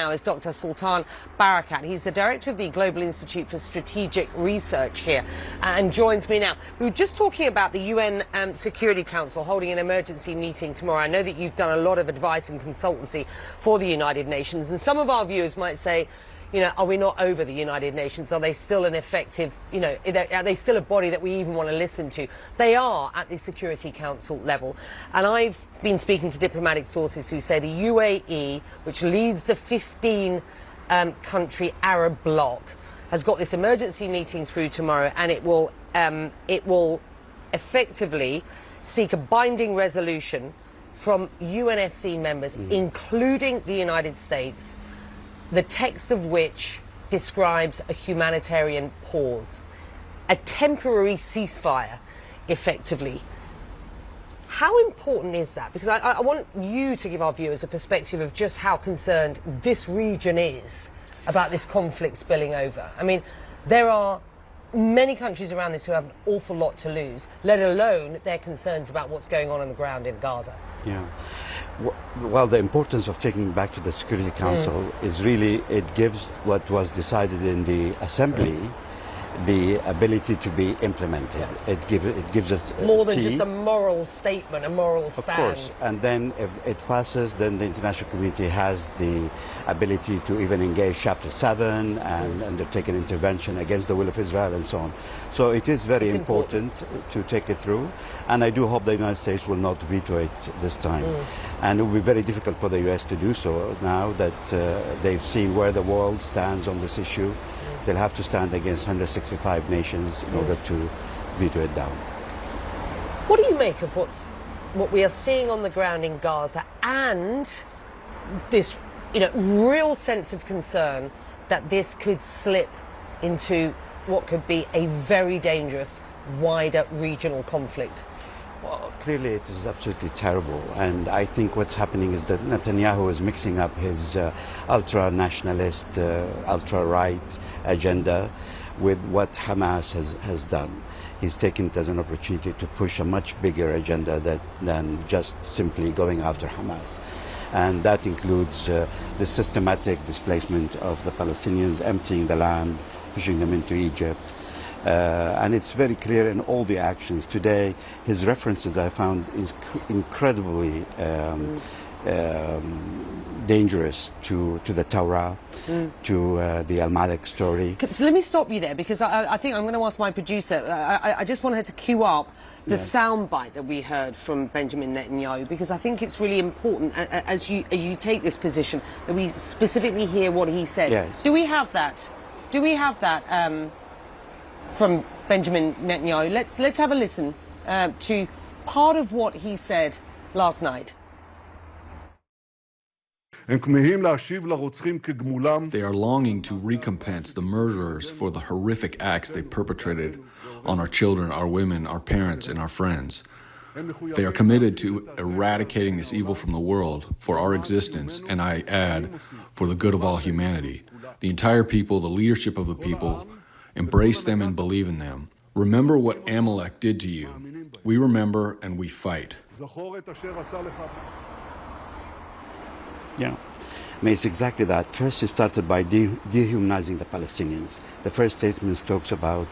now is Dr. Sultan Barakat. He's the director of the Global Institute for Strategic Research here and joins me now. We were just talking about the UN Security Council holding an emergency meeting tomorrow. I know that you've done a lot of advice and consultancy for the United Nations, and some of our viewers might say, you know, are we not over the United Nations? Are they still an effective, you know, are they still a body that we even want to listen to? They are at the Security Council level. And I've been speaking to diplomatic sources who say the UAE, which leads the 15-country Arab bloc, has got this emergency meeting through tomorrow, and it will effectively seek a binding resolution from UNSC members, including the United States, the text of which describes a humanitarian pause, a temporary ceasefire, effectively. How important is that? Because I want you to give our viewers a perspective of just how concerned this region is about this conflict spilling over. I mean, there are many countries around this who have an awful lot to lose, let alone their concerns about what's going on the ground in Gaza. Yeah. Well, the importance of taking it back to the Security Council is really, it gives what was decided in the Assembly the ability to be implemented. Yeah. It gives us more than just a moral statement, a moral stand. Of course, and then if it passes, then the international community has the ability to even engage Chapter 7 and undertake an intervention against the will of Israel and so on. So it is very important to take it through, and I do hope the United States will not veto it this time. And it will be very difficult for the US to do so now that they've seen where the world stands on this issue. They'll have to stand against 165 nations in order to veto it down. What do you make of what we are seeing on the ground in Gaza, and this, you know, real sense of concern that this could slip into what could be a very dangerous, wider regional conflict? Well, clearly it is absolutely terrible, and I think what's happening is that Netanyahu is mixing up his ultra-nationalist, ultra-right agenda with what Hamas has done. He's taken it as an opportunity to push a much bigger agenda than just simply going after Hamas. And that includes the systematic displacement of the Palestinians, emptying the land, pushing them into Egypt. And it's very clear in all the actions. Today, his references I found incredibly dangerous to the Torah, to the Al-Malik story. So let me stop you there, because I think I'm going to ask my producer. I just want her to cue up the soundbite that we heard from Benjamin Netanyahu, because I think it's really important as you take this position that we specifically hear what he said. Yes. Do we have that? Do we have that? From Benjamin Netanyahu. Let's have a listen to part of what he said last night. They are longing to recompense the murderers for the horrific acts they perpetrated on our children, our women, our parents, and our friends. They are committed to eradicating this evil from the world for our existence, and I add, for the good of all humanity. The entire people, the leadership of the people, embrace them and believe in them. Remember what Amalek did to you. We remember and we fight. Yeah, I mean, it's exactly that. First, it started by dehumanizing the Palestinians. The first statement talks about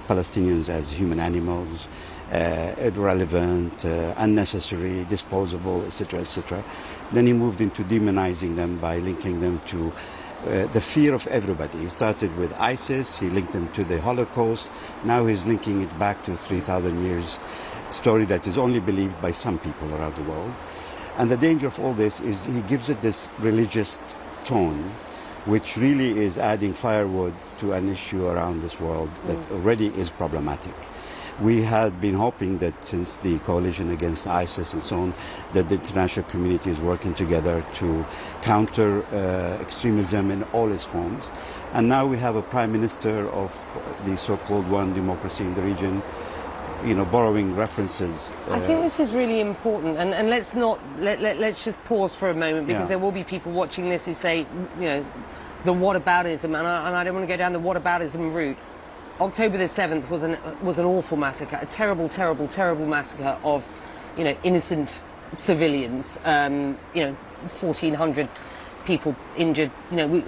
Palestinians as human animals, irrelevant, unnecessary, disposable, etc., etc. Then he moved into demonizing them by linking them to the fear of everybody. He started with ISIS, he linked them to the Holocaust, now he's linking it back to 3,000 years story that is only believed by some people around the world. And the danger of all this is he gives it this religious tone, which really is adding firewood to an issue around this world that already is problematic. We had been hoping that since the coalition against ISIS and so on, that the international community is working together to counter extremism in all its forms. And now we have a prime minister of the so-called one democracy in the region, you know, borrowing references. I think this is really important, and let's just pause for a moment, because there will be people watching this who say, you know, the whataboutism, and I don't want to go down the whataboutism route. October the 7th was an awful massacre, a terrible, terrible, terrible massacre of, you know, innocent civilians. You know, 1,400 people injured. You know, we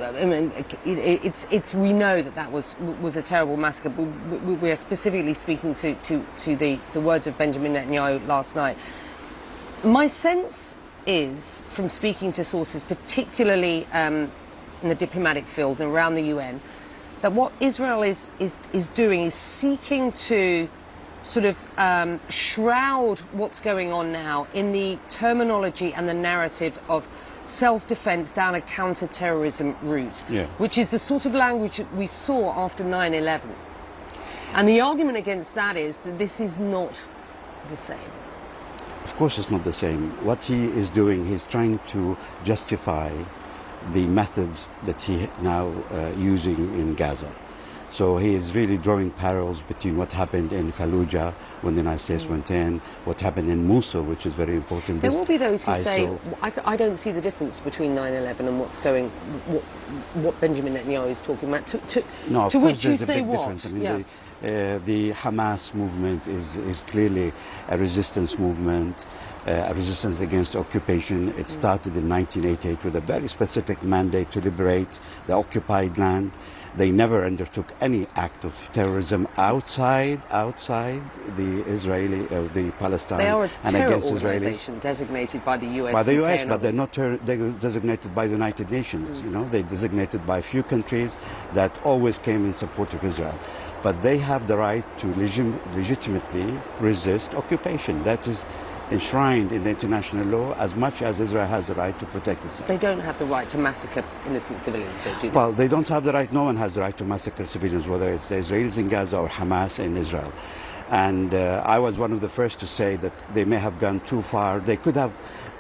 know that was a terrible massacre. We are specifically speaking to the words of Benjamin Netanyahu last night. My sense is, from speaking to sources, particularly in the diplomatic field and around the UN, that what Israel is doing is seeking to sort of shroud what's going on now in the terminology and the narrative of self-defense down a counter-terrorism route, yes, which is the sort of language that we saw after 9/11. And the argument against that is that this is not the same. Of course it's not the same. What he is doing, he's trying to justify the methods that he now using in Gaza. So he is really drawing parallels between what happened in Fallujah when the United States went in, what happened in Mosul, which is very important. There will be those who say, I don't see the difference between 9/11 and what Benjamin Netanyahu is talking about. No, of to course which you there's a say big what? difference. I mean, Yeah. the Hamas movement is clearly a resistance movement, a resistance against occupation. It started in 1988 with a very specific mandate to liberate the occupied land. They never undertook any act of terrorism outside the Israeli, the Palestine, They are a and terror against Israelis. organization designated by the US. By the UK US, and but they're others. not they're designated by the United Nations. You know, they're designated by a few countries that always came in support of Israel. But they have the right to legitimately resist occupation. That is enshrined in the international law as much as Israel has the right to protect itself. They don't have the right to massacre innocent civilians, so do they? Well, they don't have the right. No one has the right to massacre civilians, whether it's the Israelis in Gaza or Hamas in Israel. And I was one of the first to say that they may have gone too far. They could have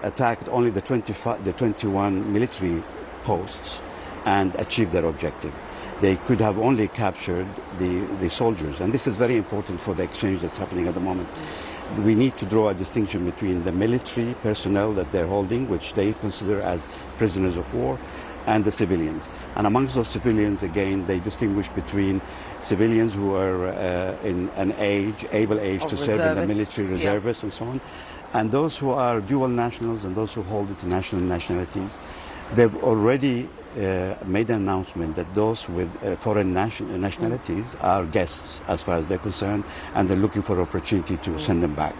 attacked only the 21 military posts and achieved their objective. They could have only captured the soldiers. And this is very important for the exchange that's happening at the moment. We need to draw a distinction between the military personnel that they're holding, which they consider as prisoners of war, and the civilians. And amongst those civilians, again, they distinguish between civilians who are in an age, able age to serve in the military, reservists, and so on, and those who are dual nationals and those who hold international nationalities. They've already made an announcement that those with foreign nationalities are guests as far as they're concerned, and they're looking for opportunity to send them back.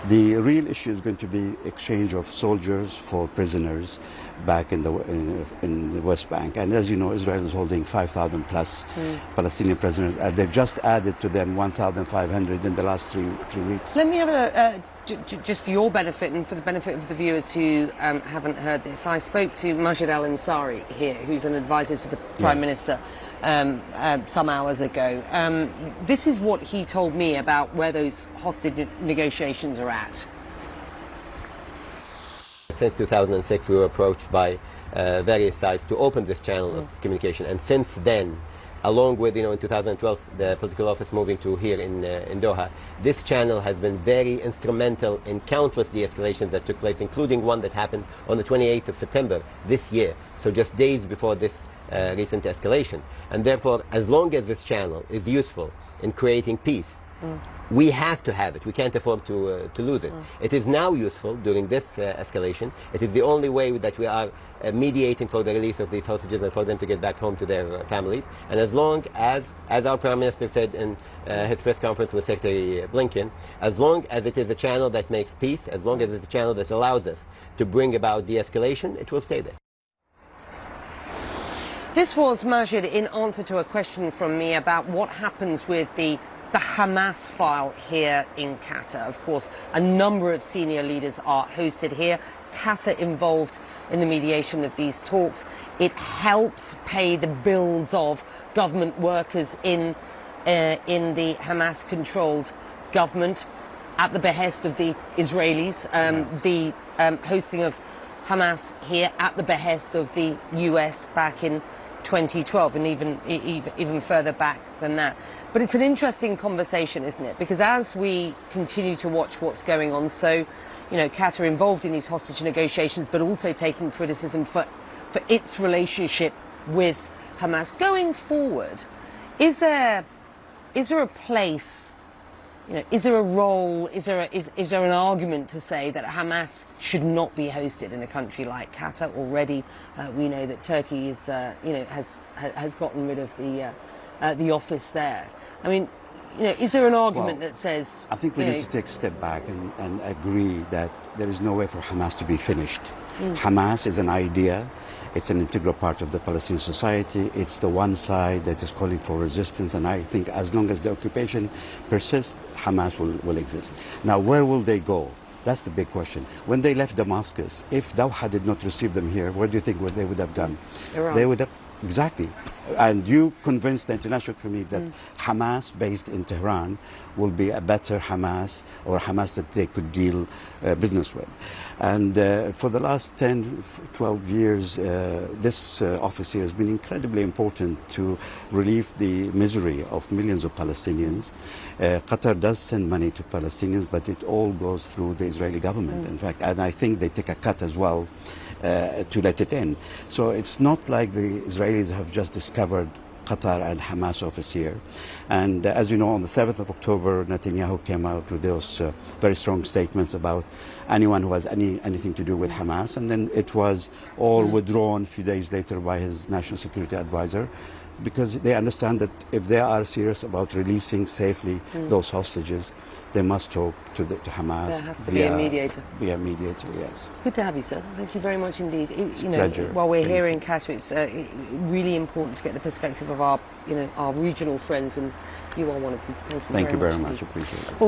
The real issue is going to be exchange of soldiers for prisoners back in the West Bank. And as you know, Israel is holding 5,000 plus Palestinian prisoners. They've just added to them 1,500 in the last three weeks. Let me have just for your benefit and for the benefit of the viewers who haven't heard this, I spoke to Majid Al-Ansari here, who's an advisor to the Prime Minister, some hours ago. This is what he told me about where those hostage negotiations are at. Since 2006, we were approached by various sides to open this channel of communication, and since then, along with, in 2012, the political office moving to here in Doha, this channel has been very instrumental in countless de-escalations that took place, including one that happened on the 28th of September this year, so just days before this recent escalation. And therefore, as long as this channel is useful in creating peace, we have to have it. We can't afford to lose it. It is now useful during this escalation. It is the only way that we are mediating for the release of these hostages and for them to get back home to their families. And as long as our Prime Minister said in his press conference with Secretary Blinken, as long as it is a channel that makes peace, as long as it's a channel that allows us to bring about de-escalation, it will stay there. This was Majid in answer to a question from me about what happens with the Hamas file here in Qatar. Of course, a number of senior leaders are hosted here. Qatar involved in the mediation of these talks. It helps pay the bills of government workers in the Hamas-controlled government at the behest of the Israelis. The hosting of Hamas here at the behest of the US back in 2012, and even further back than that. But it's an interesting conversation, isn't it? Because as we continue to watch what's going on, so, Qatar involved in these hostage negotiations, but also taking criticism for its relationship with Hamas. Going forward, is there a place You know, is there a role? Is there an argument to say that Hamas should not be hosted in a country like Qatar? Already, we know that Turkey is, has gotten rid of the office there. I mean, you know, is there an argument that says? I think we need to take a step back and agree that there is no way for Hamas to be finished. Hamas is an idea. It's an integral part of the Palestinian society. It's the one side that is calling for resistance, and I think as long as the occupation persists, Hamas will exist. Now, where will they go? That's the big question. When they left Damascus, if Doha did not receive them here, where do you think they would have gone? Iran. They would have, exactly. And you convinced the international community that Hamas based in Tehran will be a better Hamas, or Hamas that they could deal business with. And for the last 10, 12 years, this office here has been incredibly important to relieve the misery of millions of Palestinians. Qatar does send money to Palestinians, but it all goes through the Israeli government, in fact. And I think they take a cut as well to let it in. So it's not like the Israelis have just discovered Qatar and Hamas office here. And as you know, on the 7th of October, Netanyahu came out with those very strong statements about anyone who has anything to do with Hamas. And then it was all withdrawn a few days later by his national security advisor, because they understand that if they are serious about releasing safely those hostages, they must talk to Hamas. There has to be a mediator. Be a mediator, yes. It's good to have you, sir. Thank you very much indeed. It's a pleasure. While we're Thank here you. in Qatar, it's really important to get the perspective of our regional friends, and you are one of them. Thank you very much. Indeed. Appreciate it.